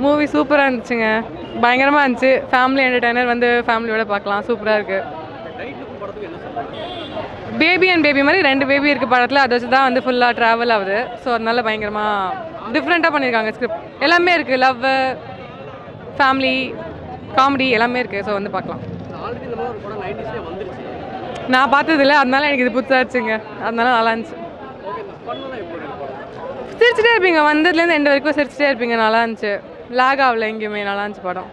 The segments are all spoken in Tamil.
மூவி சூப்பராக இருந்துச்சுங்க, பயங்கரமாக இருந்துச்சு. ஃபேமிலி என்டர்டைனர் வந்து ஃபேமிலியோட பார்க்கலாம், சூப்பராக இருக்குது. பேபி அண்ட் பேபி மாதிரி 2 பேபி இருக்குது படத்தில், அதை வச்சு தான் வந்து ஃபுல்லாக ட்ராவல் ஆகுது. ஸோ அதனால பயங்கரமாக டிஃப்ரெண்ட்டாக பண்ணியிருக்காங்க. ஸ்கிரிப்ட் எல்லாமே இருக்குது, லவ், ஃபேமிலி, காமெடி எல்லாமே இருக்குது. ஸோ வந்து பார்க்கலாம். நான் பார்த்ததில்ல, அதனால எனக்கு இது புதுசாக இருந்துச்சுங்க, அதனால நல்லா இருந்துச்சு. சிரிச்சிட்டே இருப்பீங்க, வந்ததுலேருந்து எண்டு வரைக்கும் சிரிச்சிட்டே இருப்பீங்க, நல்லா இருந்துச்சு. லாக் ஆகல எங்கேயுமே, நல்லா இருந்துச்சு படம்.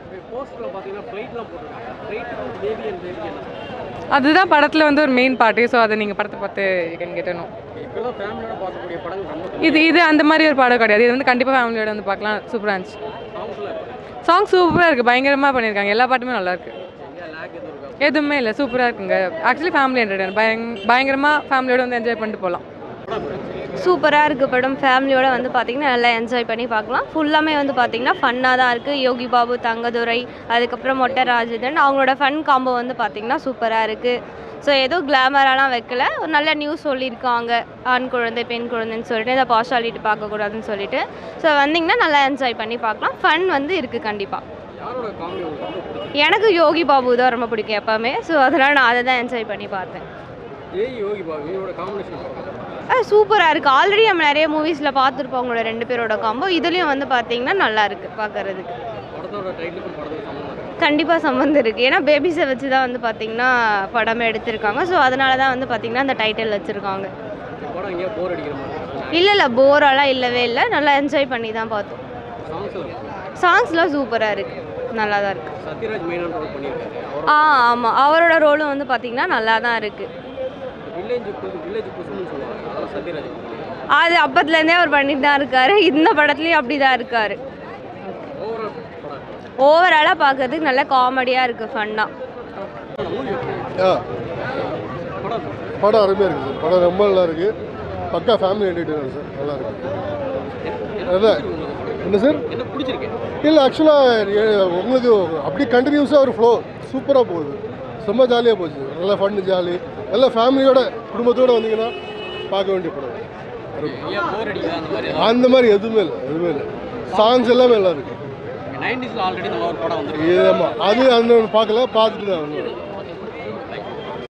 அதுதான் படத்தில் வந்து ஒரு மெயின் பார்ட்டி. ஸோ அதை நீங்கள் படத்தை பார்த்து கேட்டணும். இது அந்த மாதிரி ஒரு படம் கிடையாது. இது வந்து கண்டிப்பாக ஃபேமிலியோட வந்து பார்க்கலாம், சூப்பராக இருந்துச்சு. சாங் சூப்பராக இருக்குது, பயங்கரமாக பண்ணியிருக்காங்க. எல்லா பாட்டுமே நல்லாயிருக்கு, எதுவுமே இல்லை, சூப்பராக இருக்குங்க. ஆக்சுவலி ஃபேமிலி என்டர்டைனர் பயங்கரமாக ஃபேமிலியோட வந்து என்ஜாய் பண்ணிட்டு போகலாம். சூப்பராக இருக்குது படம். ஃபேமிலியோட வந்து பார்த்திங்கன்னா நல்லா என்ஜாய் பண்ணி பார்க்கலாம். ஃபுல்லாமே வந்து பார்த்திங்கன்னா ஃபன்னாக தான் இருக்குது. யோகி பாபு, தங்கதுரை, அதுக்கப்புறம் மொட்டை ராஜதன், அவங்களோட ஃபன் காம்போ வந்து பார்த்திங்கன்னா சூப்பராக இருக்குது. ஸோ ஏதோ கிளாமராலாம் வைக்கல, ஒரு நல்ல நியூஸ் சொல்லியிருக்காங்க, ஆண் குழந்தை பெண் குழந்தைன்னு சொல்லிட்டு, இதை பார்ஷாலிட்டி பார்க்கக்கூடாதுன்னு சொல்லிட்டு. ஸோ வந்திங்கன்னா நல்லா என்ஜாய் பண்ணி பார்க்கலாம். ஃபன் வந்து இருக்குது கண்டிப்பாக. எனக்கு யோகி பாபு தான் ரொம்ப பிடிக்கும் எப்போவுமே. ஸோ அதனால் நான் அதை தான் என்ஜாய் பண்ணி பார்த்தேன். சூப்பராக இருக்குது. ஆல்ரெடி நம்ம நிறைய மூவிஸில் பார்த்துருப்போம் அவங்களோட 2 பேரோட காம்போ. இதுலேயும் வந்து பார்த்திங்கன்னா நல்லா இருக்குது பார்க்குறதுக்கு. கண்டிப்பாக சம்மந்தம் இருக்குது. ஏன்னா பேபிஸை வச்சு தான் வந்து பார்த்திங்கன்னா படமே எடுத்திருக்காங்க. ஸோ அதனால தான் வந்து பார்த்திங்கன்னா அந்த டைட்டில் வச்சுருக்காங்க. இல்லை போரெல்லாம் இல்லவே இல்லை, நல்லா என்ஜாய் பண்ணி தான் பார்த்தோம். சாங்ஸ்லாம் சூப்பராக இருக்குது, நல்லா தான் இருக்குது. ஆமாம், அவரோட ரோலும் வந்து பார்த்திங்கன்னா நல்லா தான் இருக்குது. அது அப்பத்துலேருந்தே அவர் பண்ணிட்டு தான் இருக்காரு, இந்த படத்துலையும் அப்படி தான் இருக்காரு. ஓவராலாக பார்க்கறதுக்கு நல்ல காமெடியாக இருக்குது, ஃபன்னாக. படம் அருமையாக இருக்குது சார். படம் ரொம்ப நல்லா இருக்குது, பக்கா ஃபேமிலி என்டர்டைனர் சார், நல்லா இருக்குது. அதான் என்ன சார் இல்லை, ஆக்சுவலாக உங்களுக்கு அப்படி கண்டினியூஸாக ஒரு ஃப்ளோ சூப்பராக போகுது, ரொம்ப ஜாலியாக போச்சு. நல்லா ஃபன்னு ஜாலி, எல்லாம் ஃபேமிலியோட குடும்பத்தோடு வந்தீங்கன்னா பார்க்க வேண்டிய படம். அந்த மாதிரி எதுவுமே இல்லை. சாங்ஸ் எல்லாமே நல்லா இருக்குது. ஆமாம், அது அந்த பார்க்கல, பார்த்துட்டு தான்